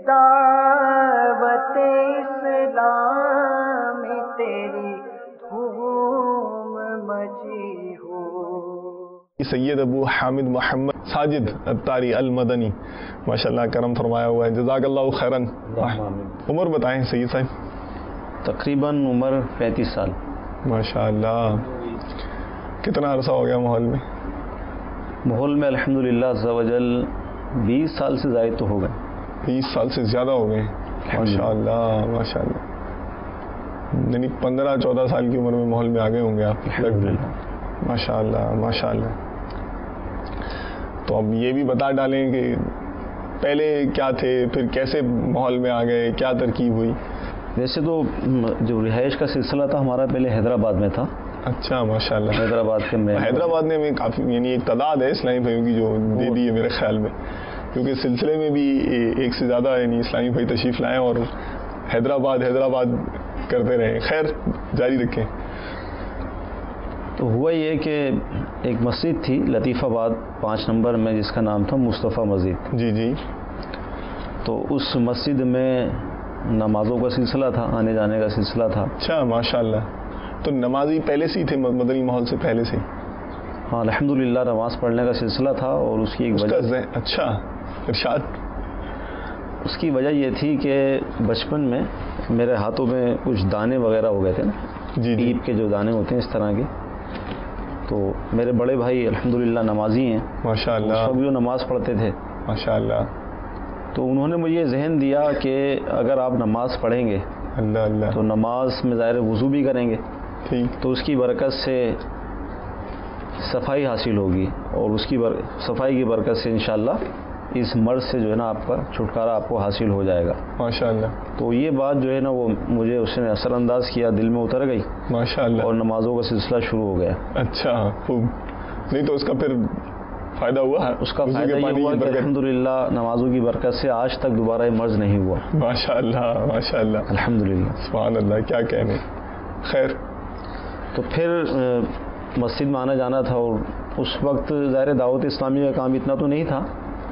دعوت اسلام تیری دھوم مچی ہو۔ سید ابو حامد محمد ساجد اتاری المدنی، ماشاءاللہ کرم فرمایا ہوا ہے، جزاک اللہ خیراً۔ عمر بتائیں سید صاحب؟ تقریباً عمر 35 سال۔ ماشاءاللہ، کتنا عرصہ ہو گیا ماحول میں؟ ماحول میں الحمدللہ عز و جل 20 سال سے زائد تو ہو گئے۔ 20 سال سے زیادہ ہو گئے، ماشاءاللہ ماشاءاللہ، یعنی 15-14 سال کی عمر میں ماحول میں آگے ہوں گے آپ؟ الحمدللہ، ماشاءاللہ ماشاءاللہ۔ تو اب یہ بھی بتا ڈالیں کہ پہلے کیا تھے، پھر کیسے ماحول میں آ گئے، کیا ترکیب ہوئی؟ ویسے تو جو رہائش کا سلسلہ تھا ہمارا پہلے حیدرآباد میں تھا۔ اچھا ماشاءاللہ، حیدرآباد کے میں حیدرآباد میں کافی یعنی ایک تعداد ہے اسلامی بھائیوں کی جو دے دی ہے میرے خیال میں، کیونکہ سلسلے میں بھی ایک سے زیادہ یعنی اسلامی بھائی تشریف لائیں اور حیدرآباد کرتے رہیں۔ خیر جاری رکھیں۔ تو ہوا یہ کہ ایک مسجد تھی لطیف آباد 5 نمبر میں جس کا نام تھا مصطفیٰ مسجد۔ جی جی۔ تو اس مسجد میں نمازوں کا سلسلہ تھا، آنے جانے کا سلسلہ تھا۔ اچھا ماشاءاللہ، تو نمازی پہلے سے ہی تھے، مدنی ماحول سے پہلے سے؟ ہاں الحمدللہ، نماز پڑھنے کا سلسلہ تھا اور اس کی ایک وجہ، اچھا ارشاد۔ اس کی وجہ یہ تھی کہ بچپن میں میرے ہاتھوں میں کچھ دانے وغیرہ ہو گئے تھے نا، جی ٹیپ کے جو دانے ہوتے ہیں اس طرح کے۔ تو میرے بڑے بھائی الحمدللہ نمازی ہیں ماشاءاللہ، سب جو نماز پڑھتے تھے ماشاءاللہ، تو انہوں نے مجھے ذہن دیا کہ اگر آپ نماز پڑھیں گے اللہ اللہ، تو نماز میں ظاہر وضو بھی کریں گے، ٹھیک، تو اس کی برکت سے صفائی حاصل ہوگی، اور اس کی صفائی کی برکت سے انشاءاللہ اس مرض سے جو ہے نا آپ کا چھٹکارا آپ کو حاصل ہو جائے گا۔ ماشاءاللہ، تو یہ بات جو ہے نا وہ مجھے اس نے اثر انداز کیا، دل میں اتر گئی ماشاءاللہ، اور نمازوں کا سلسلہ شروع ہو گیا۔ اچھا خوب، نہیں تو اس کا پھر فائدہ ہوا؟ اس کا فائدہ یہ ہوا کہ الحمدللہ نمازوں کی برکت سے آج تک دوبارہ یہ مرض نہیں ہوا۔ ماشاءاللہ ماشاءاللہ، الحمدللہ، سبحان اللہ، کیا کہنے۔ خیر، تو پھر مسجد میں آنا جانا تھا، اور اس وقت ظاہر دعوت اسلامی کا کام اتنا تو نہیں تھا،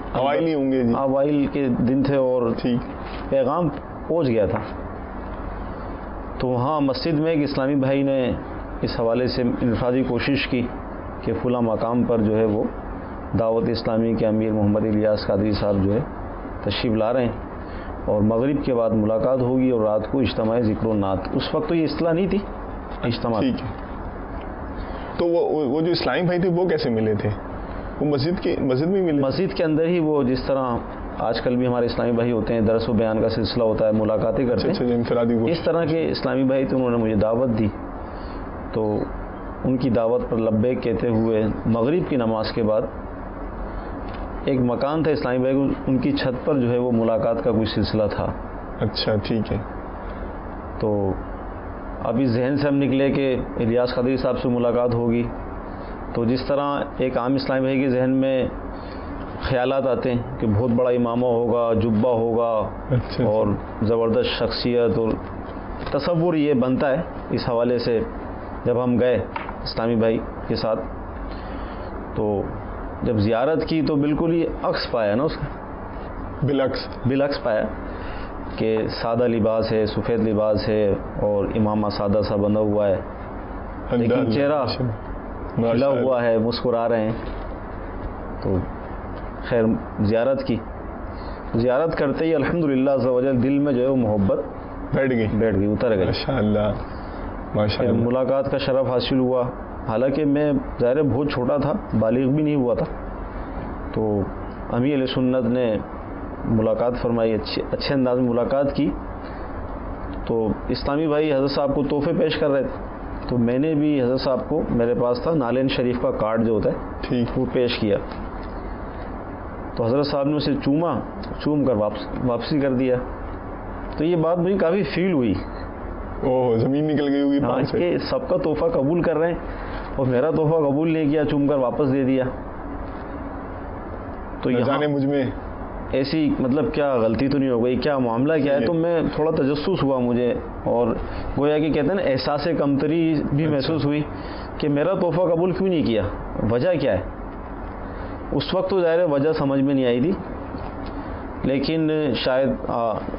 اوائل ہی ہوں گے جی، اوائل کے دن تھے اور ٹھیک، پیغام پہنچ گیا تھا۔ تو وہاں مسجد میں ایک اسلامی بھائی نے اس حوالے سے انفرادی کوشش کی کہ فلاں مقام پر جو ہے وہ دعوت اسلامی کے امیر محمد الیاس قادری صاحب جو ہے تشریف لا رہے ہیں، اور مغرب کے بعد ملاقات ہوگی اور رات کو اجتماع ذکر و نعت۔ اس وقت تو یہ اصطلاح نہیں تھی اجتماع۔ ٹھیک ہے، تو وہ جو اسلامی بھائی تھے وہ کیسے ملے تھے؟ وہ مسجد میں ملے؟ مسجد کے اندر ہی، وہ جس طرح آج کل بھی ہمارے اسلامی بھائی ہوتے ہیں، درس و بیان کا سلسلہ ہوتا ہے، ملاقاتیں کرتے ہیں، انفرادی اس طرح کے اسلامی بھائی تھے، انہوں نے مجھے دعوت دی۔ تو ان کی دعوت پر لبیک کہتے ہوئے مغرب کی نماز کے بعد ایک مکان تھا اسلامی بھائی، ان کی چھت پر جو ہے وہ ملاقات کا کوئی سلسلہ تھا۔ اچھا ٹھیک ہے، تو اب اس ذہن سے ہم نکلے کہ الیاس قادری صاحب سے ملاقات ہوگی، تو جس طرح ایک عام اسلامی بھائی کے ذہن میں خیالات آتے ہیں کہ بہت بڑا امامہ ہوگا، جبہ ہوگا، اور زبردست شخصیت، اور تصور یہ بنتا ہے اس حوالے سے۔ جب ہم گئے اسلامی بھائی کے ساتھ، تو جب زیارت کی تو بالکل ہی عکس پایا نا، اس کا بالعکس پایا کہ سادہ لباس ہے، سفید لباس ہے، اور امامہ سادہ سا بندھا ہوا ہے، لیکن چہرہ کھلا ہوا ہے، مسکرا رہے ہیں۔ تو خیر زیارت کی، زیارت کرتے ہی الحمدللہ عز و جل دل میں جو ہے وہ محبت بیٹھ گئی، اتر گئی ماشاءاللہ ماشاءاللہ۔ ملاقات کا شرف حاصل ہوا، حالانکہ میں ظاہر بہت چھوٹا تھا، بالغ بھی نہیں ہوا تھا۔ تو امیر علیہ سنت نے ملاقات فرمائی، اچھے انداز میں ملاقات کی۔ تو اسلامی بھائی حضرت صاحب کو تحفے پیش کر رہے تھے، تو میں نے بھی حضرت صاحب کو، میرے پاس تھا نالین شریف کا کارڈ جو ہوتا ہے، ٹھیک، وہ پیش کیا۔ تو حضرت صاحب نے اسے چوم کر واپسی کر دیا۔ تو یہ بات مجھے کافی فیل ہوئی، زمین نکل گئی ہوگی پاؤں سے، کہ سب کا تحفہ قبول کر رہے ہیں اور میرا تحفہ قبول نہیں کیا، چوم کر واپس دے دیا۔ تو جانے مجھ میں ایسی مطلب کیا غلطی تو نہیں ہو گئی، کیا معاملہ کیا ہے؟ تو میں تھوڑا تجسس ہوا مجھے، اور گویا کہ کہتے ہیں نا احساس کمتری بھی محسوس ہوئی کہ میرا تحفہ قبول کیوں نہیں کیا، وجہ کیا ہے؟ اس وقت تو ظاہر وجہ سمجھ میں نہیں آئی تھی، لیکن شاید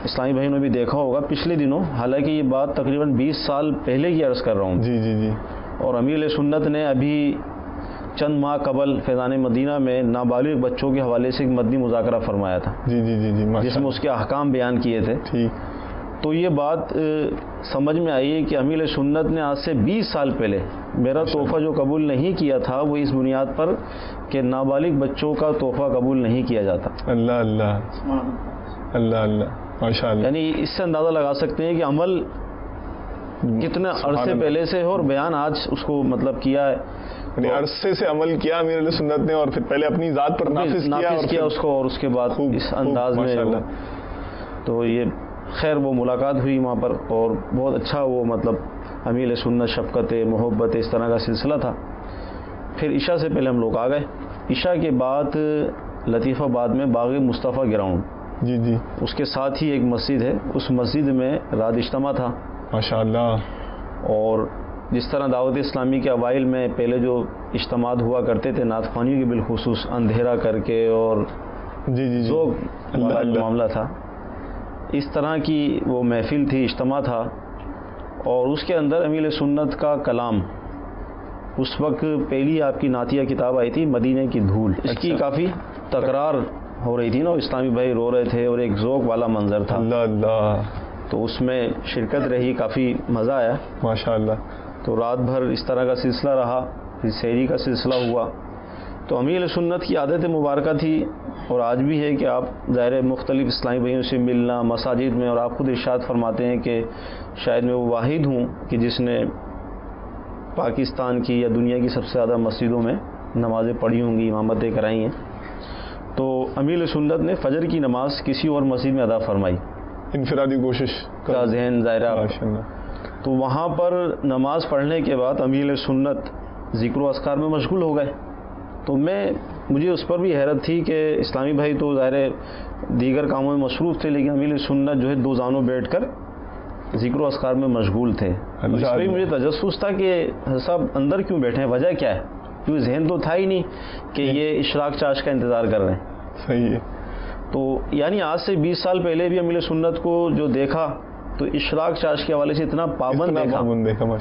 اسلامی بھائیوں نے بھی دیکھا ہوگا پچھلے دنوں، حالانکہ یہ بات تقریباً 20 سال پہلے کی عرض کر رہا ہوں، جی جی جی، اور امیر علیہ سنت نے ابھی چند ماہ قبل فیضان مدینہ میں نابالغ بچوں کے حوالے سے ایک مدنی مذاکرہ فرمایا تھا، جی جی جی جی، جس میں اس کے احکام بیان کیے تھے. ٹھیک. تو یہ بات سمجھ میں آئی ہے کہ امیر علیہ سنت نے آج سے 20 سال پہلے میرا تحفہ جو قبول نہیں کیا تھا وہ اس بنیاد پر کہ نابالغ بچوں کا تحفہ قبول نہیں کیا جاتا. اللہ اللہ اللہ اللہ، ماشاء اللہ. یعنی اس سے اندازہ لگا سکتے ہیں کہ عمل کتنے عرصے پہلے سے اور بیان آج اس کو مطلب کیا ہے، یعنی عرصے سے عمل کیا امیر علیہ سنت نے، اور پھر پہلے اپنی ذات پر نافذ کیا اس کو، اور اس کے بعد اس انداز میں. تو یہ خیر وہ ملاقات ہوئی وہاں پر، اور بہت اچھا وہ مطلب امیر علیہ سنت، شفقت، محبت، اس طرح کا سلسلہ تھا. پھر عشاء سے پہلے ہم لوگ آ گئے. عشاء کے بعد لطیف آباد میں باغ مصطفیٰ گراؤنڈ، جی جی، اس کے ساتھ ہی ایک مسجد ہے، اس مسجد میں رات اجتماع تھا. ماشاء اللہ. اور جس طرح دعوت اسلامی کے اوائل میں پہلے جو اجتماعات ہوا کرتے تھے نعت خوانیوں کے بالخصوص اندھیرا کر کے اور جی جی، ذوق والا جو معاملہ تھا، اس طرح کی وہ محفل تھی، اجتماع تھا. اور اس کے اندر امیر سنت کا کلام، اس وقت پہلی آپ کی نعتیہ کتاب آئی تھی مدینے کی دھول، اس کی کافی تکرار ہو رہی تھی نا، اسلامی بھائی رو رہے تھے اور ایک ذوق والا منظر تھا. اللہ اللہ. تو اس میں شرکت رہی، کافی مزہ آیا ماشاء اللہ. تو رات بھر اس طرح کا سلسلہ رہا، پھر سحری کا سلسلہ ہوا. تو امیر سنت کی عادت مبارکہ تھی، اور آج بھی ہے کہ آپ ظاہر مختلف اسلامی بھائیوں سے ملنا مساجد میں، اور آپ خود ارشاد فرماتے ہیں کہ شاید میں وہ واحد ہوں کہ جس نے پاکستان کی یا دنیا کی سب سے زیادہ مسجدوں میں نمازیں پڑھی ہوں گی، امامتیں کرائی ہیں. تو امیر سنت نے فجر کی نماز کسی اور مسجد میں ادا فرمائی، انفرادی کوشش کا ذہن ظاہرہ. تو وہاں پر نماز پڑھنے کے بعد امیر سنت ذکر و اذکار میں مشغول ہو گئے. تو مجھے اس پر بھی حیرت تھی کہ اسلامی بھائی تو ظاہر دیگر کاموں میں مصروف تھے، لیکن امیر سنت جو ہے دو زانوں بیٹھ کر ذکر و اذکار میں مشغول تھے. اس پہ مجھے تجسس تھا کہ صاحب اندر کیوں بیٹھے ہیں، وجہ کیا ہے، کیونکہ ذہن تو تھا ہی نہیں کہ یہ اشراق چاش کا انتظار کر رہے ہیں. صحیح ہے. تو یعنی آج سے 20 سال پہلے بھی امیر سنت کو جو دیکھا تو اشراق چاش کے حوالے سے اتنا پابند دیکھا.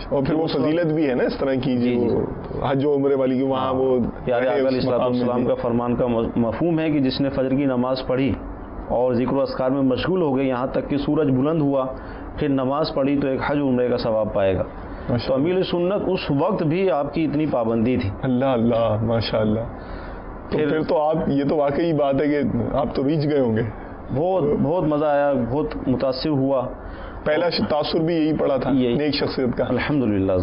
اور پھر وہ فضیلت بھی ہے نا اس طرح کی جو حج و عمرے والی، وہاں وہ پیارے آقا علیہ الصلوۃ والسلام کا فرمان کا مفہوم ہے کہ جس نے فجر کی نماز پڑھی اور ذکر و اذکار میں مشغول ہو گئے یہاں تک کہ سورج بلند ہوا، پھر نماز پڑھی تو ایک حج عمرے کا ثواب پائے گا. تو امیر سنت اس وقت بھی آپ کی اتنی پابندی تھی. اللہ اللہ، ماشاء اللہ. پھر تو آپ، یہ تو واقعی بات ہے کہ آپ تو ریچ گئے ہوں گے. بہت مزہ آیا، بہت متاثر ہوا. پہلا تاثر بھی یہی پڑا تھا نیک شخصیت کا. الحمدللہ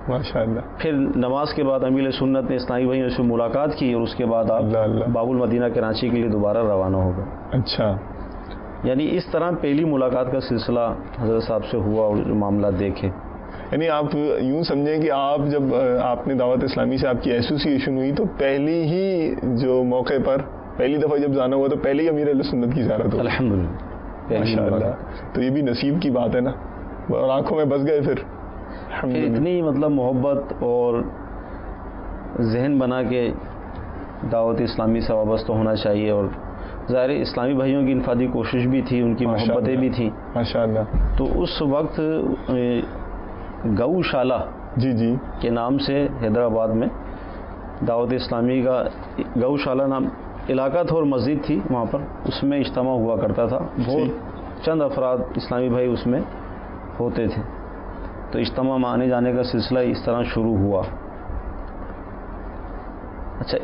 ماشاء اللہ. پھر نماز کے بعد امیر سنت نے اسلامی بھائیوں سے ملاقات کی، اور اس کے بعد آپ باب المدینہ کراچی کے لیے دوبارہ روانہ ہو گئے. اچھا. یعنی اس طرح پہلی ملاقات کا سلسلہ حضرت صاحب سے ہوا اور جو معاملات دیکھے. یعنی آپ یوں سمجھیں کہ آپ جب آپ نے دعوت اسلامی سے آپ کی ایسوسیشن ہوئی تو پہلی ہی جو موقع پر پہلی دفعہ جب جانا ہوا تو پہلے ہی امیر علیہ سنت کی زیارت ہو. الحمدللہ. ماشاء اللہ. تو یہ بھی نصیب کی بات ہے نا، اور آنکھوں میں بس گئے. پھر اتنی مطلب محبت اور ذہن بنا کے دعوت اسلامی سے وابستہ ہونا چاہیے، اور ظاہر اسلامی بھائیوں کی انفرادی کوشش بھی تھی، ان کی محبتیں بھی تھیں. ماشاء اللہ. تو اس وقت گو شالہ جی جی کے نام سے حیدرآباد میں دعوت اسلامی کا گو شالہ نام علاقہ تھا اور مسجد تھی وہاں پر، اس میں اجتماع ہوا کرتا تھا. بہت چند افراد اسلامی بھائی اس میں ہوتے تھے. تو اجتماع میں آنے جانے کا سلسلہ اس طرح شروع ہوا. اچھا،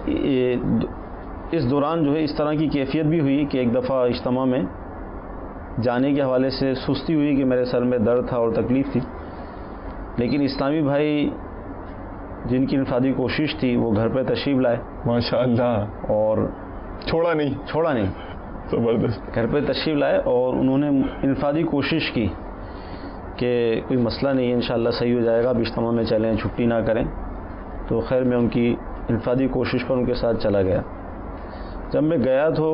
اس دوران جو ہے اس طرح کی کیفیت بھی ہوئی کہ ایک دفعہ اجتماع میں جانے کے حوالے سے سستی ہوئی کہ میرے سر میں درد تھا اور تکلیف تھی، لیکن اسلامی بھائی جن کی انفرادی کوشش تھی وہ گھر پہ تشریف لائے. ماشاء اللہ. اور چھوڑا نہیں زبردست. گھر پہ تشریف لائے اور انہوں نے انفرادی کوشش کی کہ کوئی مسئلہ نہیں ہے، انشاءاللہ صحیح ہو جائے گا، اب اجتماع میں چلیں، چھٹی نہ کریں. تو خیر میں ان کی انفرادی کوشش پر ان کے ساتھ چلا گیا. جب میں گیا تو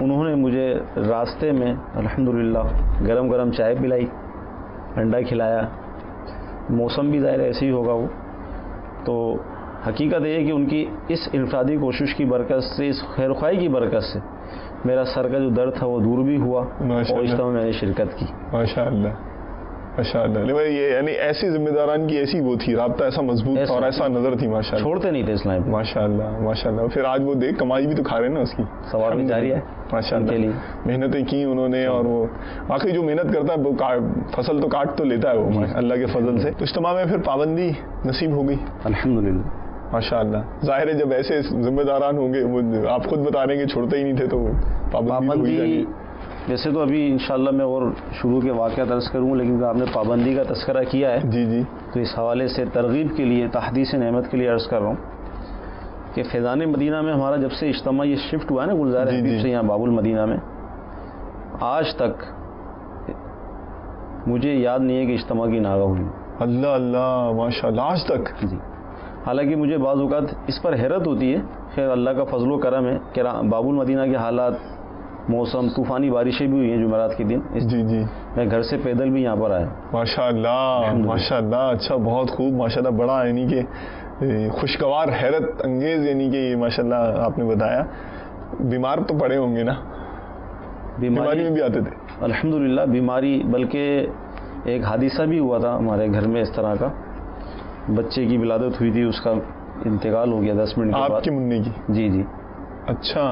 انہوں نے مجھے راستے میں الحمدللہ گرم گرم چائے پلائی، انڈا کھلایا. موسم بھی ظاہر ایسے ہی ہوگا وہ. تو حقیقت یہ ہے کہ ان کی اس انفرادی کوشش کی برکت سے، اس خیر خواہی کی برکت سے میرا سر کا جو درد تھا وہ دور بھی ہوا ماشاء اور اللہ۔ اجتماع میں نے شرکت کی۔ ماشاء اللہ ماشاء اللہ۔ لیکن یہ یعنی ایسی ذمہ داران کی ایسی وہ تھی، رابطہ ایسا مضبوط تھا اور ایسا نظر تھی ماشاء اللہ، چھوڑتے نہیں تھے اسلام پہ۔ ماشاء اللہ ماشاء اللہ۔ پھر آج وہ دیکھ کمائی بھی تو کھا رہے ہیں نا اس کی، ثواب بھی جاری ہے ماشاء ان کے اللہ۔ لیے۔ محنتیں کی انہوں نے، اور وہ واقعی جو محنت کرتا ہے وہ فصل تو کاٹ تو لیتا ہے وہ اللہ کے فضل سے۔ تو اجتماع میں پھر پابندی نصیب ہو گئی الحمدللہ۔ ماشاء اللہ۔ ظاہر ہے جب ایسے ذمہ داران ہوں گے، وہ آپ خود بتا رہے ہیں کہ چھوڑتے ہی نہیں تھے، تو پابندی ہو ہی جائے گی۔ ویسے تو ابھی انشاءاللہ میں اور شروع کے واقعات عرض کروں، لیکن آپ نے پابندی کا تذکرہ کیا ہے جی جی تو اس حوالے سے ترغیب کے لیے، تحدیث نعمت کے لیے عرض کر رہا ہوں کہ فیضان مدینہ میں ہمارا جب سے اجتماع یہ شفٹ ہوا ہے نا گلزار جی، حبیب جی۔ سے یہاں باب المدینہ میں، آج تک مجھے یاد نہیں ہے کہ اجتماع کی ناغہ ہوئی۔ اللہ اللہ ماشاء اللہ، آج تک؟ جی، حالانکہ مجھے بعض اوقات اس پر حیرت ہوتی ہے، خیر اللہ کا فضل و کرم ہے کہ باب المدینہ کے حالات، موسم، طوفانی بارشیں بھی ہوئی ہیں جمعرات کے دن، جی جی میں گھر سے پیدل بھی یہاں پر آیا۔ ماشاء اللہ ماشاء اللہ، اچھا بہت خوب ماشاء اللہ، بڑا یعنی کہ خوشگوار، حیرت انگیز یعنی کہ یہ ماشاء اللہ آپ نے بتایا۔ بیمار تو پڑے ہوں گے نا؟ بیماری میں بھی آتے تھے؟ الحمدللہ بیماری، بلکہ ایک حادثہ بھی ہوا تھا ہمارے گھر میں اس طرح کا، بچے کی ولادت ہوئی تھی، اس کا انتقال ہو گیا 10 منٹ کے بعد۔ آپ کے منع کی؟ جی جی، اچھا،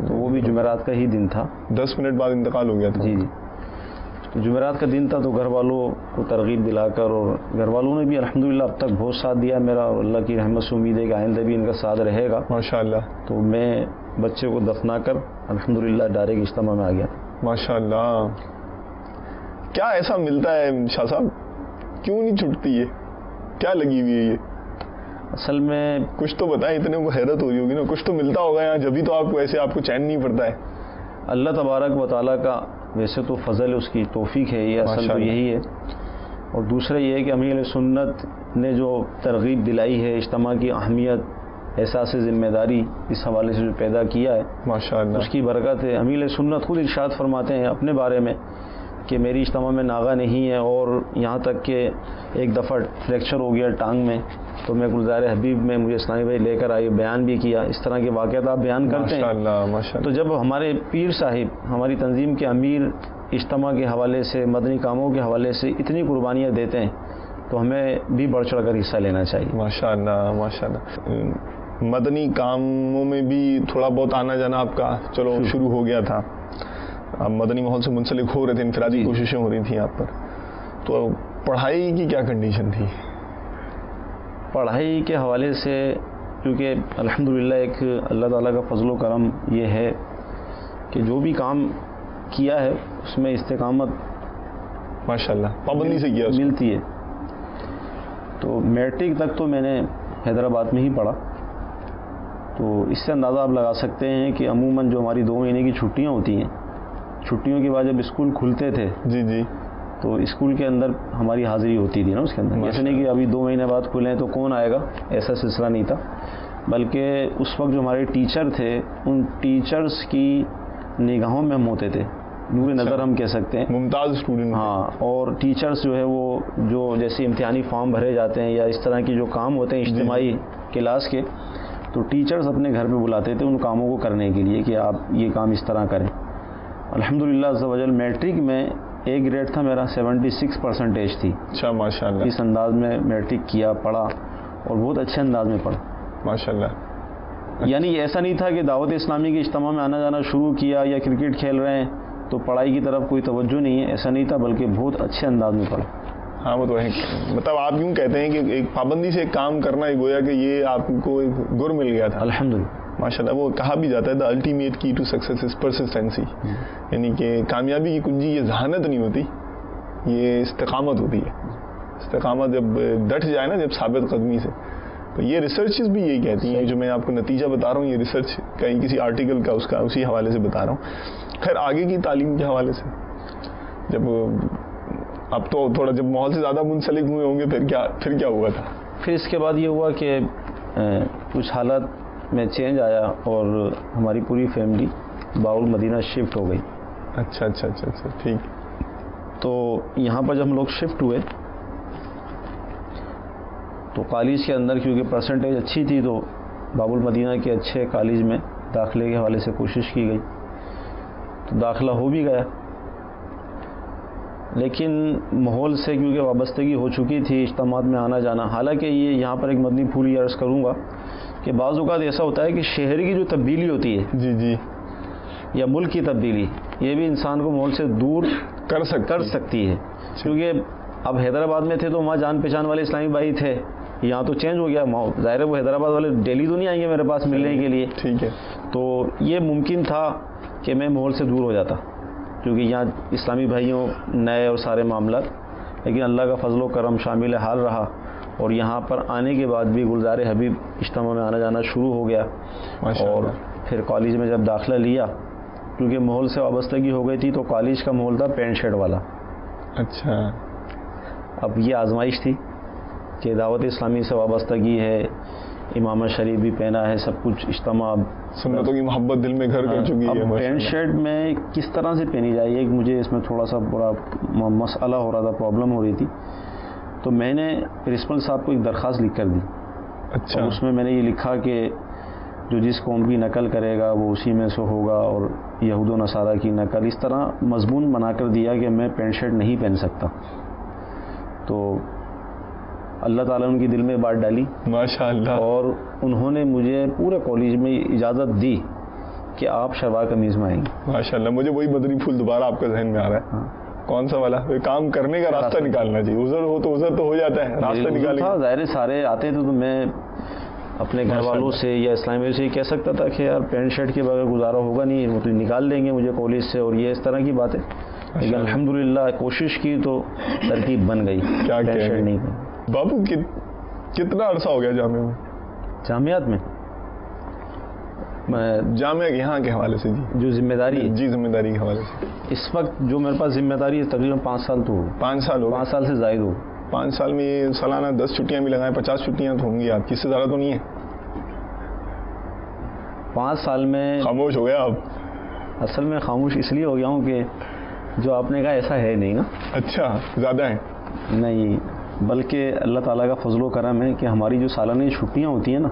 تو وہ بھی جمعرات کا ہی دن تھا، 10 منٹ بعد انتقال ہو گیا تھا؟ جی جی۔ تو جمعرات کا دن تھا، تو گھر والوں کو ترغیب دلا کر، اور گھر والوں نے بھی الحمدللہ اب تک بہت ساتھ دیا میرا، اور اللہ کی رحمت سے امید ہے کہ آئندہ بھی ان کا ساتھ رہے گا۔ ماشاء اللہ تو میں بچے کو دفنا کر الحمدللہ ڈائریکٹ اجتماع میں آ گیا۔ ماشاء اللہ۔ کیا ایسا ملتا ہے شاہ صاحب، کیوں نہیں چھٹتی ہے؟ کیا لگی ہوئی ہے یہ؟ اصل میں کچھ تو بتائیں، اتنے کو حیرت ہو رہی ہوگی نا، کچھ تو ملتا ہوگا یہاں، جبھی تو آپ کو ایسے آپ کو چین نہیں پڑتا ہے۔ اللہ تبارک و تعالیٰ کا ویسے تو فضل ہے، اس کی توفیق ہے، یہ اصل تو یہی ہے۔ اور دوسرا یہ ہے کہ امیر علیہ سنت نے جو ترغیب دلائی ہے، اجتماع کی اہمیت، احساس ذمہ داری اس حوالے سے جو پیدا کیا ہے، ماشاء اللہ اس کی برکت ہے۔ امیر علیہ سنت خود ارشاد فرماتے ہیں اپنے بارے میں کہ میری اجتماع میں ناغہ نہیں ہے، اور یہاں تک کہ ایک دفعہ فریکچر ہو گیا ٹانگ میں، تو میں گلزار حبیب میں مجھے اسلامی بھائی لے کر آئے، بیان بھی کیا۔ اس طرح کے واقعات آپ بیان کرتے ہیں۔ ماشاء اللہ ماشاء تو اللہ۔ جب ہمارے پیر صاحب، ہماری تنظیم کے امیر، اجتماع کے حوالے سے، مدنی کاموں کے حوالے سے اتنی قربانیاں دیتے ہیں، تو ہمیں بھی بڑھ چڑھ کر حصہ لینا چاہیے۔ ماشاء اللہ ماشاء اللہ۔ مدنی کاموں میں بھی تھوڑا بہت آنا جانا آپ کا چلو شروع ہو گیا تھا، آپ مدنی ماحول سے منسلک ہو رہے تھے، انفرادی کوششیں ہو رہی تھیں آپ پر، تو پڑھائی کی کیا کنڈیشن تھی؟ پڑھائی کے حوالے سے کیونکہ الحمدللہ ایک اللہ تعالیٰ کا فضل و کرم یہ ہے کہ جو بھی کام کیا ہے اس میں استقامت ماشاء اللہ پابندی سے کیا ملتی ہے۔ تو میٹرک تک تو میں نے حیدرآباد میں ہی پڑھا، تو اس سے اندازہ آپ لگا سکتے ہیں کہ عموماً جو ہماری 2 مہینے کی چھٹیاں ہوتی ہیں، چھٹیوں کے بعد جب اسکول کھلتے تھے جی جی تو اسکول کے اندر ہماری حاضری ہوتی تھی نا اس کے اندر، ایسا نہیں کہ ابھی 2 مہینے بعد کھلیں تو کون آئے گا، ایسا سلسلہ نہیں تھا، بلکہ اس وقت جو ہمارے ٹیچر تھے ان ٹیچرز کی نگاہوں میں ہم ہوتے تھے، نور نظر ہم کہہ سکتے ہیں، ممتاز اسٹوڈنٹ۔ ہاں، اور ٹیچرز جو ہے وہ جو جیسے امتحانی فارم بھرے جاتے ہیں یا اس طرح کے جو کام ہوتے ہیں اجتماعی کلاس کے، تو ٹیچرز اپنے گھر پہ بلاتے تھے ان کاموں کو کرنے کے لیے کہ آپ یہ کام اس طرح کریں۔ الحمدللہ عز و جل میٹرک میں ایک گریڈ تھا میرا، 76% تھی۔ اچھا ماشاء اللہ، اس انداز میں میٹرک کیا، پڑھا، اور بہت اچھے انداز میں پڑھا۔ ماشاء اللہ۔ یعنی ایسا نہیں تھا کہ دعوت اسلامی کے اجتماع میں آنا جانا شروع کیا یا کرکٹ کھیل رہے ہیں تو پڑھائی کی طرف کوئی توجہ نہیں ہے، ایسا نہیں تھا، بلکہ بہت اچھے انداز میں پڑھا۔ ہاں وہ تو ہے، مطلب آپ یوں کہتے ہیں کہ ایک پابندی سے ایک کام کرنا ہی گویا کہ یہ آپ کو ایک گر مل گیا تھا۔ الحمدللہ ماشاء اللہ، وہ کہا بھی جاتا ہے دا الٹیمیٹ کی ٹو سکسیس از پرسسٹنسی، یعنی کہ کامیابی کی کنجی یہ ذہانت نہیں ہوتی، یہ استقامت ہوتی ہے۔ استقامت جب ڈٹ جائے نا، جب ثابت قدمی سے، تو یہ ریسرچز بھی یہی کہتی ہیں، جو میں آپ کو نتیجہ بتا رہا ہوں یہ ریسرچ کہیں کسی آرٹیکل کا اس کا اسی حوالے سے بتا رہا ہوں۔ خیر آگے کی تعلیم کے حوالے سے جب اب تو تھوڑا جب ماحول سے زیادہ منسلک ہوئے ہوں گے، پھر کیا ہوا تھا؟ پھر اس کے بعد یہ ہوا کہ کچھ حالات میں چینج آیا اور ہماری پوری فیملی باول مدینہ شفٹ ہو گئی۔ اچھا اچھا اچھا اچھا، ٹھیک۔ تو یہاں پر جب ہم لوگ شفٹ ہوئے تو کالج کے اندر کیونکہ پرسنٹیج اچھی تھی تو باب المدینہ کے اچھے کالج میں داخلے کے حوالے سے کوشش کی گئی تو داخلہ ہو بھی گیا، لیکن ماحول سے کیونکہ وابستگی ہو چکی تھی، اجتماعات میں آنا جانا. حالانکہ یہ یہاں پر ایک مدنی پھول یہ عرض کروں گا کہ بعض اوقات ایسا ہوتا ہے کہ شہر کی جو تبدیلی ہوتی ہے جی جی یا ملک کی تبدیلی، یہ بھی انسان کو ماحول سے دور کر سکتی ہے. کیونکہ اب حیدرآباد میں تھے تو وہاں جان پہچان والے اسلامی بھائی تھے، یہاں تو چینج ہو گیا ماحول. ظاہر ہے وہ حیدرآباد والے ڈیلی تو نہیں آئیں گے میرے پاس ملنے کے لیے. ٹھیک ہے. تو یہ ممکن تھا کہ میں ماحول سے دور ہو جاتا، کیونکہ یہاں اسلامی بھائیوں نئے اور سارے معاملات. لیکن اللہ کا فضل و کرم شامل حال رہا، اور یہاں پر آنے کے بعد بھی گلزار حبیب اجتماع میں آنا جانا شروع ہو گیا. اور پھر کالج میں جب داخلہ لیا، کیونکہ ماحول سے وابستگی ہو گئی تھی تو کالج کا ماحول تھا پینٹ شرٹ والا. اچھا. اب یہ آزمائش تھی کہ دعوت اسلامی سے وابستگی ہے، امامت شریف بھی پہنا ہے، سب کچھ اجتماع، سنتوں کی محبت دل میں گھر کر چکی ہے. اب پینٹ شرٹ میں کس طرح سے پہنی جائے، ایک مجھے اس میں تھوڑا سا بڑا مسئلہ ہو رہا تھا، پرابلم ہو رہی تھی. تو میں نے پرنسپل صاحب کو ایک درخواست لکھ کر دی. اچھا. اور اس میں میں نے یہ لکھا کہ جو جس قوم کی نقل کرے گا وہ اسی میں سے ہوگا، اور یہود و نصارہ کی نقل، اس طرح مضمون بنا کر دیا کہ میں پینٹ شرٹ نہیں پہن سکتا. تو اللہ تعالیٰ نے ان کی دل میں بات ڈالی ماشاء اللہ، اور انہوں نے مجھے پورے کالج میں اجازت دی کہ آپ شلوار قمیض میں آئیں گے. ماشاء اللہ. مجھے وہی مدنی پھول دوبارہ آپ کے ذہن میں آ رہا ہے. کون سا والا؟ کام کرنے کا راستہ نکالنا چاہیے. عذر ہو تو عذر تو ہو جاتا ہے، راستہ نکالیں. ظاہر سارے آتے تھے تو میں اپنے گھر والوں سے یا اسلامی سے کہہ سکتا تھا کہ یار پینٹ شرٹ کے بغیر گزارا ہوگا نہیں، وہ تو نکال دیں گے مجھے کالج سے، اور یہ اس طرح کی باتیں. لیکن الحمدللہ کوشش کی تو ترکیب بن گئی. کیا پینٹ شرٹ نہیں بابو کتنا عرصہ ہو گیا جامعہ میں؟ جامعات میں جامعہ کے یہاں کے حوالے سے جو ذمہ داری ہے، جی ذمہ داری کے حوالے سے اس وقت جو میرے پاس ذمہ داری ہے تقریباً 5 سال تو ہو. 5 سال ہو گئے. 5 سال سے زائد ہو. 5 سال میں یہ سالانہ 10 چھٹیاں بھی لگائیں، 50 چھٹیاں تو ہوں گی آپ کی، اس سے زیادہ تو نہیں ہے. 5 سال میں خاموش ہو گیا آپ. اصل میں خاموش اس لیے ہو گیا ہوں کہ جو آپ نے کہا ایسا ہے نہیں نا. اچھا، زیادہ ہیں؟ نہیں، بلکہ اللہ تعالیٰ کا فضل و کرم ہے کہ ہماری جو سالانہ چھٹیاں ہوتی ہیں نا،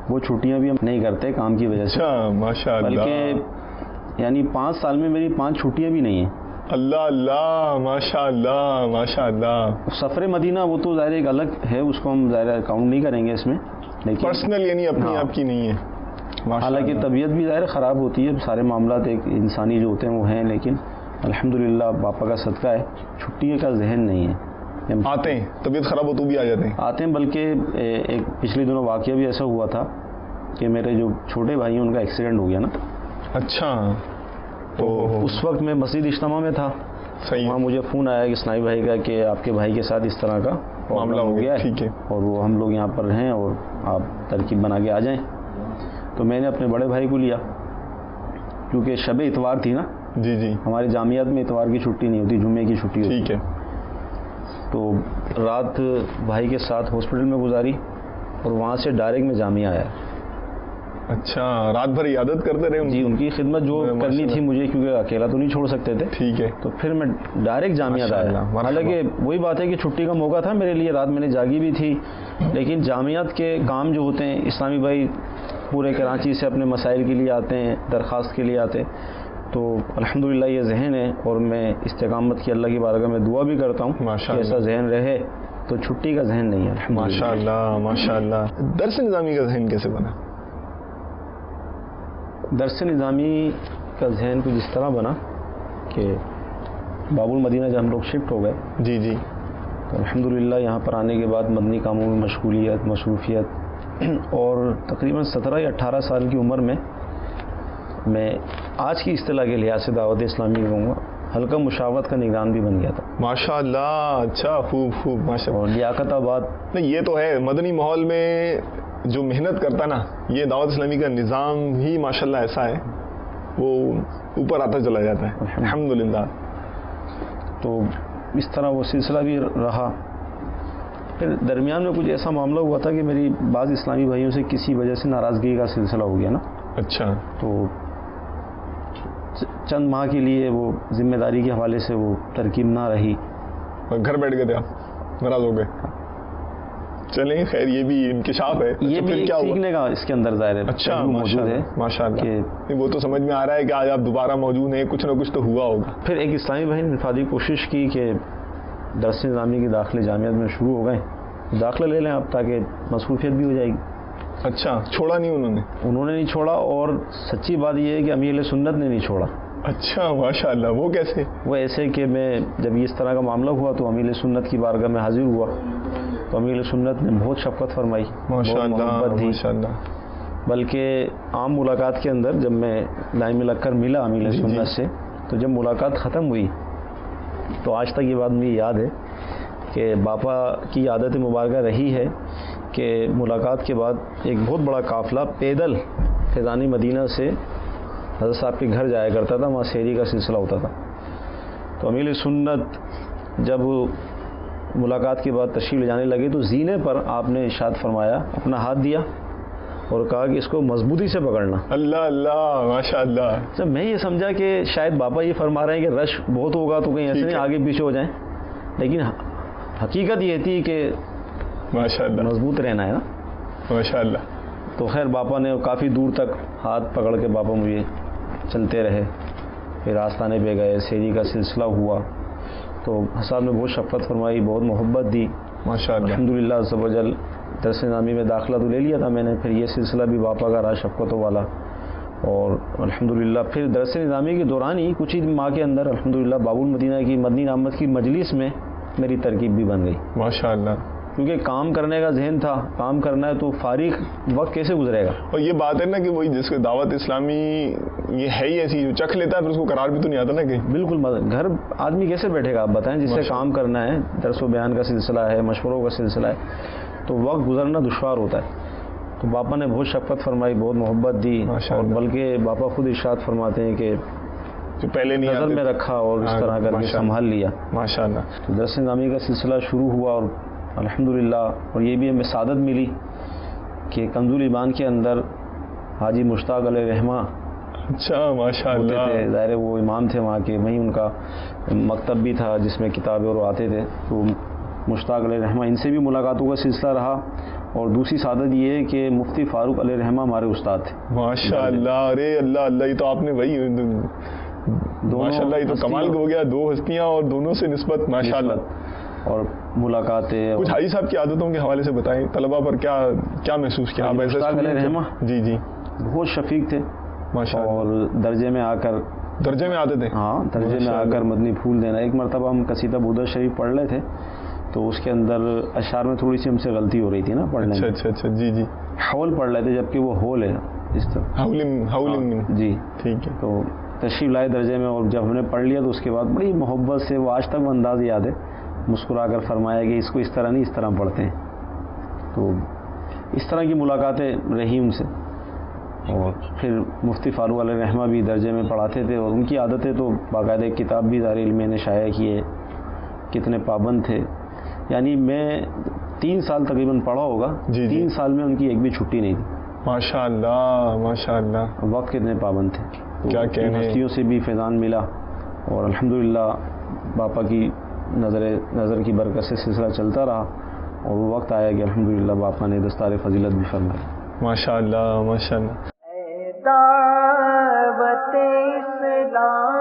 وہ چھٹیاں بھی ہم نہیں کرتے کام کی وجہ سے. اچھا، ماشاء اللہ. بلکہ یعنی 5 سال میں میری 5 چھٹیاں بھی نہیں ہیں. اللہ اللہ، ماشاء اللہ ماشاء اللہ. سفر مدینہ وہ تو ظاہر ایک الگ ہے، اس کو ہم ظاہر کاؤنٹ نہیں کریں گے اس میں، لیکن پرسنل یعنی اپنی آپ کی نہیں ہے. حالانکہ طبیعت بھی ظاہر خراب ہوتی ہے، سارے معاملات ایک انسانی جو ہوتے ہیں وہ ہیں، لیکن الحمدللہ باپا کا صدقہ ہے چھٹی کا ذہن نہیں ہے. آتے ہیں، طبیعت خراب ہو تو بھی آتے ہیں. بلکہ ایک پچھلے دنوں واقعہ بھی ایسا ہوا تھا کہ میرے جو چھوٹے بھائی ہیں ان کا ایکسیڈنٹ ہو گیا نا. اچھا. تو اس وقت میں مسجد اجتماع میں تھا. صحیح. وہاں مجھے فون آیا کہ اسلامی بھائی کا کہ آپ کے بھائی کے ساتھ اس طرح کا معاملہ ہو گیا ہے. ٹھیک ہے. اور وہ ہم لوگ یہاں پر ہیں اور آپ ترکیب بنا کے آ جائیں. تو میں نے اپنے بڑے بھائی کو لیا، کیونکہ شب اتوار تھی نا. جی جی. ہمارے جامعات میں اتوار کی چھٹی نہیں ہوتی، جمعے کی چھٹی ہوتی. ٹھیک ہے. تو رات بھائی کے ساتھ ہاسپٹل میں گزاری اور وہاں سے ڈائریکٹ میں جامعہ آیا. اچھا، رات بھر عیادت کرتے رہے؟ جی، ان کی خدمت جو کرنی تھی مجھے، کیونکہ اکیلا تو نہیں چھوڑ سکتے تھے. ٹھیک ہے. تو پھر میں ڈائریکٹ جامعہ آیا. حالانکہ وہی بات ہے کہ چھٹی کا موقع تھا میرے لیے، رات میں نے جاگی بھی تھی، لیکن جامعات کے کام جو ہوتے ہیں، اسلامی بھائی پورے کراچی سے اپنے مسائل کے لیے آتے ہیں، درخواست کے لیے آتے. تو الحمدللہ یہ ذہن ہے، اور میں استقامت کی اللہ کی بارگاہ میں دعا بھی کرتا ہوں کہ ایسا ذہن رہے. تو چھٹی کا ذہن نہیں ہے. ماشاء اللہ ماشاء اللہ. درس نظامی کا ذہن کیسے بنا؟ درس نظامی کا ذہن کچھ اس طرح بنا کہ باب المدینہ جب ہم لوگ شفٹ ہو گئے. جی جی. تو الحمدللہ یہاں پر آنے کے بعد مدنی کاموں میں مشغولیت، مصروفیت، اور تقریباً 17 یا 18 سال کی عمر میں آج کی اصطلاح کے لحاظ سے دعوت اسلامی کہوں گا حلقہ مشاورت کا نگران بھی بن گیا تھا. ماشاء اللہ. اچھا، خوب خوب ماشاء اللہ. اور لیاقت آباد نہیں، یہ تو ہے مدنی ماحول میں جو محنت کرتا نا، یہ دعوت اسلامی کا نظام ہی ماشاء اللہ ایسا ہے، وہ اوپر آتا چلا جاتا ہے الحمدللہ. تو اس طرح وہ سلسلہ بھی رہا. پھر درمیان میں کچھ ایسا معاملہ ہوا تھا کہ میری بعض اسلامی بھائیوں سے کسی وجہ سے ناراضگی کا سلسلہ ہو گیا نا. اچھا. تو چند ماہ کے لیے وہ ذمہ داری کے حوالے سے وہ ترکیب نہ رہی. گھر بیٹھ گئے تھے آپ، ناراض ہو گئے؟ چلیں خیر یہ بھی انکشاف ہے. یہ بھی کیا سیکھنے کا اس کے اندر ظاہر ہے. اچھا موجود ہے ماشاء اللہ. وہ تو سمجھ میں آ رہا ہے کہ آج آپ دوبارہ موجود ہیں, کچھ نہ کچھ تو ہوا ہوگا. پھر ایک اسلامی بھائی نے انفرادی کوشش کی کہ درس نظامی کے داخلے جامعات میں شروع ہو گئے, داخلہ لے لیں آپ تاکہ مصروفیت بھی ہو جائے گی. اچھا چھوڑا نہیں انہوں نے نہیں چھوڑا, اور سچی بات یہ ہے کہ امیر اہل سنت نے نہیں چھوڑا. اچھا ماشاء اللہ. وہ کیسے؟ وہ ایسے کہ میں جب اس طرح کا معاملہ ہوا تو امیر اہل سنت کی بارگاہ میں حاضر ہوا تو امیر اہل سنت نے بہت شفقت فرمائی, ماشاء اللہ محبت دی. ماشاء اللہ. بلکہ عام ملاقات کے اندر جب میں دائمی لگ کر ملا امیر اہل سنت سے, تو جب ملاقات ختم ہوئی تو آج تک یہ بات مجھے یاد ہے کہ باپا کی عادت مبارکہ رہی ہے کہ ملاقات کے بعد ایک بہت بڑا قافلہ پیدل فیضانی مدینہ سے حضرت صاحب کے گھر جایا کرتا تھا, وہاں سحری کا سلسلہ ہوتا تھا. تو امیر سنت جب ملاقات کے بعد تشریف لے جانے لگے تو زینے پر آپ نے ارشاد فرمایا, اپنا ہاتھ دیا اور کہا کہ اس کو مضبوطی سے پکڑنا. اللہ اللہ ماشاء اللہ. جب میں یہ سمجھا کہ شاید باپا یہ فرما رہے ہیں کہ رش بہت ہوگا تو کہیں ایسے نہیں آگے پیچھے ہو جائیں, لیکن حقیقت یہ تھی کہ ماشاء اللہ مضبوط رہنا ہے نا. ماشاء اللہ. تو خیر باپا نے کافی دور تک ہاتھ پکڑ کے باپا مجھے چلتے رہے, پھر آستانے پہ گئے, سحری کا سلسلہ ہوا تو صاحب نے بہت شفقت فرمائی, بہت محبت دی. ماشاء اللہ الحمدللہ عز و جل درس نظامی میں داخلہ تو لے لیا تھا میں نے, پھر یہ سلسلہ بھی باپا کا رہا شفقتوں والا, اور الحمدللہ پھر درس نظامی کے دوران ہی کچھ ہی ماہ کے اندر الحمدللہ باب المدینہ کی مدنی نامت کی مجلس میں میری ترکیب بھی بن گئی. ماشاء اللہ. کیونکہ کام کرنے کا ذہن تھا, کام کرنا ہے تو فارغ وقت کیسے گزرے گا. اور یہ بات ہے نا کہ وہی جس کو دعوت اسلامی یہ ہے ہی ایسی, جو چکھ لیتا ہے پھر اس کو قرار بھی تو نہیں آتا نا کہ بالکل. گھر آدمی کیسے بیٹھے گا آپ بتائیں, جس سے کام کرنا ہے, درس و بیان کا سلسلہ ہے, مشوروں کا سلسلہ ہے, تو وقت گزرنا دشوار ہوتا ہے. تو باپا نے بہت شفقت فرمائی, بہت محبت دی, اور بلکہ باپا خود ارشاد فرماتے ہیں کہ جو پہلے نہیں نظر میں رکھا اور اس طرح کر کے سنبھال لیا. ماشاء اللہ. تو درس نظامی کا سلسلہ شروع ہوا اور الحمدللہ, اور یہ بھی ہمیں سعادت ملی کہ کنز الایمان کے اندر حاجی مشتاق علیہ رحمہ اچھا ماشاء اللہ تھے. ظاہر وہ امام تھے وہاں کے, وہیں ان کا مکتب بھی تھا جس میں کتابیں اور آتے تھے. تو مشتاق علیہ رحمہ, ان سے بھی ملاقاتوں کا سلسلہ رہا. اور دوسری سعادت یہ ہے کہ مفتی فاروق علیہ رحمہ ہمارے استاد تھے. ماشاء اللہ. ارے اللہ اللہ, یہ تو آپ نے وہی ماشاء اللہ, یہ تو کمال ہو گیا. دو ہستیاں اور دونوں سے نسبت ماشاء اللہ. اور ملاقاتیں کچھ حاجی صاحب کی عادتوں کے حوالے سے بتائیں, طلباء پر کیا محسوس کیا آپ ایسے؟ مشتاق علیہ رحمہ جی بہت شفیق تھے ماشاء اللہ. اور درجے میں آ کر آتے تھے. ہاں, درجے میں آ کر مدنی پھول دینا. ایک مرتبہ ہم قصیدہ بودر شریف پڑھ رہے تھے تو اس کے اندر اشعار میں تھوڑی سی ہم سے غلطی ہو رہی تھی نا پڑھنے میں. اچھا جی حول پڑھ رہے تھے جبکہ وہ ہول ہے اس طرح. جی ٹھیک ہے. تو تشریف لائے درجے میں, اور جب ہم نے پڑھ لیا تو اس کے بعد بڑی محبت سے, وہ آج تک وہ انداز یاد ہے, مسکرا کر فرمایا کہ اس کو اس طرح نہیں, اس طرح پڑھتے ہیں. تو اس طرح کی ملاقاتیں رہی ان سے. اور پھر مفتی فاروق علیہ رحمہ بھی درجے میں پڑھاتے تھے, اور ان کی عادتیں تو باقاعدہ ایک کتاب بھی دار علم نے شائع کی ہے, کتنے پابند تھے. یعنی میں 3 سال تقریباً پڑھا ہوگا, 3 سال میں ان کی ایک بھی چھٹی نہیں تھی. ماشاء اللہ ماشاء اللہ. وقت کتنے پابند تھے. کیا کہنے, ہستیوں سے بھی فیضان ملا, اور الحمدللہ باپا کی نظر کی برکت سے سلسلہ چلتا رہا, اور وہ وقت آیا کہ الحمدللہ باپا نے دستار فضیلت بھی فرمائی. ماشاء اللہ ماشاء اللہ. دعوت اسلام